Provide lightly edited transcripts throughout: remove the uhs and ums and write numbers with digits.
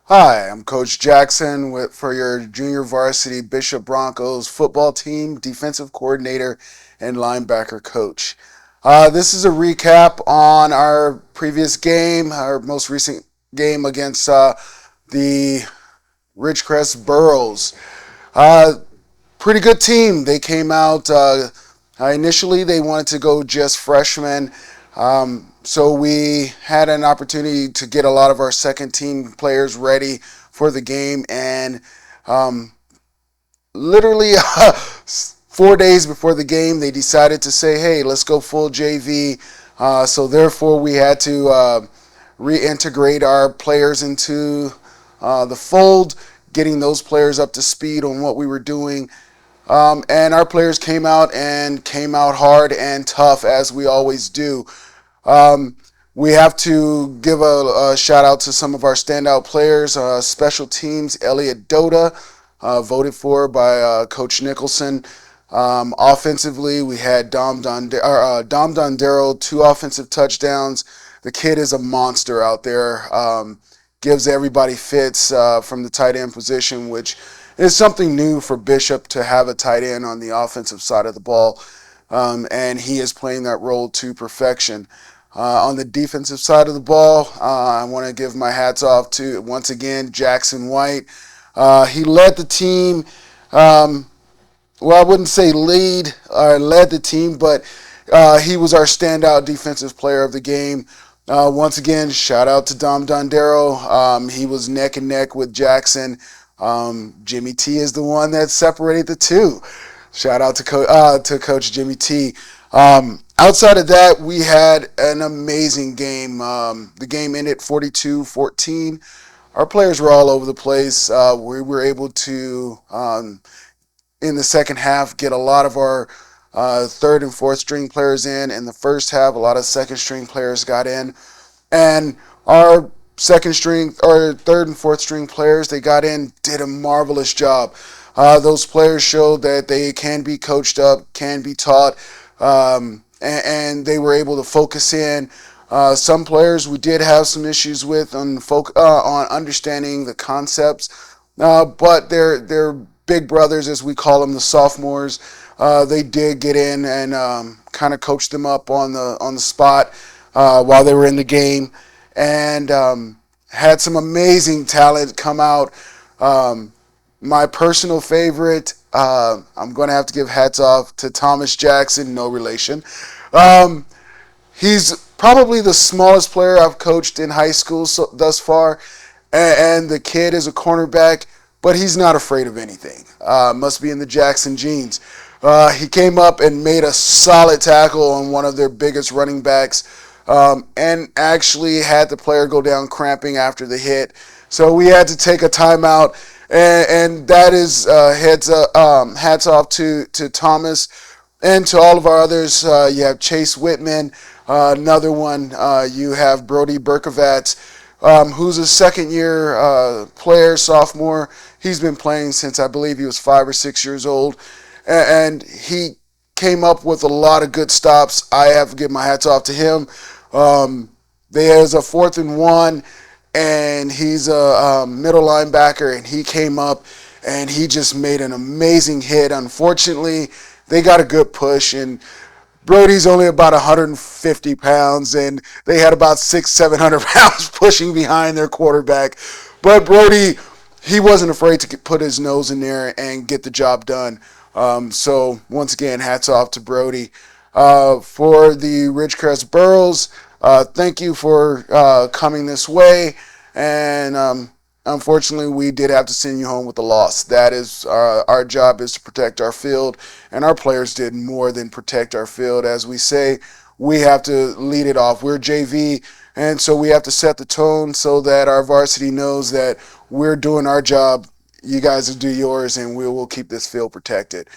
Hi, I'm Coach Jackson for your junior varsity Bishop Broncos football team, defensive coordinator, and linebacker coach. This is a recap on our previous game, our most recent game against the Ridgecrest Burros. Uh, Pretty good team. They came out initially. They wanted to go just freshmen, so we had an opportunity to get a lot of our second team players ready for the game, and um, literally 4 days before the game, they decided to say, "Hey, let's go full JV." So therefore, we had to reintegrate our players into the fold, getting those players up to speed on what we were doing. And our players came out hard and tough as we always do. Um, we have to give a shout out to some of our standout players, special teams. Elliot Dota, voted for by Coach Nicholson. Offensively, we had Dom Dondero, 2 offensive touchdowns. The kid is a monster out there. Gives everybody fits from the tight end position, which is something new for Bishop to have a tight end on the offensive side of the ball. And he is playing that role to perfection. On the defensive side of the ball, I want to give my hats off to, once again, Jackson White. He led the team. Well, I wouldn't say lead or led the team, but he was our standout defensive player of the game. Once again, shout out to Dom Dondero. He was neck and neck with Jackson. Jimmy T is the one that separated the two. Shout out to Coach Jimmy T. Outside of that, we had an amazing game. The game ended 42-14. Our players were all over the place. We were able to, in the second half, get a lot of our third and fourth string players in the first half. A lot of second string players got in. And our second string or third and fourth string players, they got in, did a marvelous job. Those players showed that they can be coached up, can be taught, and they were able to focus in. Some players we did have some issues with on understanding the concepts, but they're big brothers, as we call them, the sophomores. They did get in and kind of coach them up on the spot while they were in the game, and had some amazing talent come out. My personal favorite, I'm going to have to give hats off to Thomas Jackson, no relation. He's probably the smallest player I've coached in high school thus far, and the kid is a cornerback, but he's not afraid of anything. Must be in the Jackson genes. He came up and made a solid tackle on one of their biggest running backs, and actually had the player go down cramping after the hit. So we had to take a timeout, and that is hats off to Thomas and to all of our others. You have Chase Whitman, another one. You have Brody Berkovats, who's a second-year player, sophomore. He's been playing since I believe he was 5 or 6 years old, and he came up with a lot of good stops. I have to give my hats off to him. There's a 4th and 1, and he's a middle linebacker, and he came up and he just made an amazing hit. Unfortunately, they got a good push, and Brody's only about 150 pounds, and they had about 700 pounds pushing behind their quarterback. But Brody, he wasn't afraid to put his nose in there and get the job done. So once again, hats off to Brody. For the Ridgecrest Burros, thank you for coming this way, and unfortunately, we did have to send you home with a loss. That is our job, is to protect our field, and our players did more than protect our field. As we say, we have to lead it off. We're JV, and so we have to set the tone so that our varsity knows that we're doing our job. You guys will do yours, and we will keep this field protected.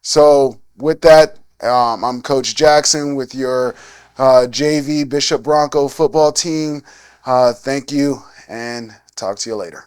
So with that, I'm Coach Jackson with your JV Bishop Bronco football team. Thank you, and talk to you later.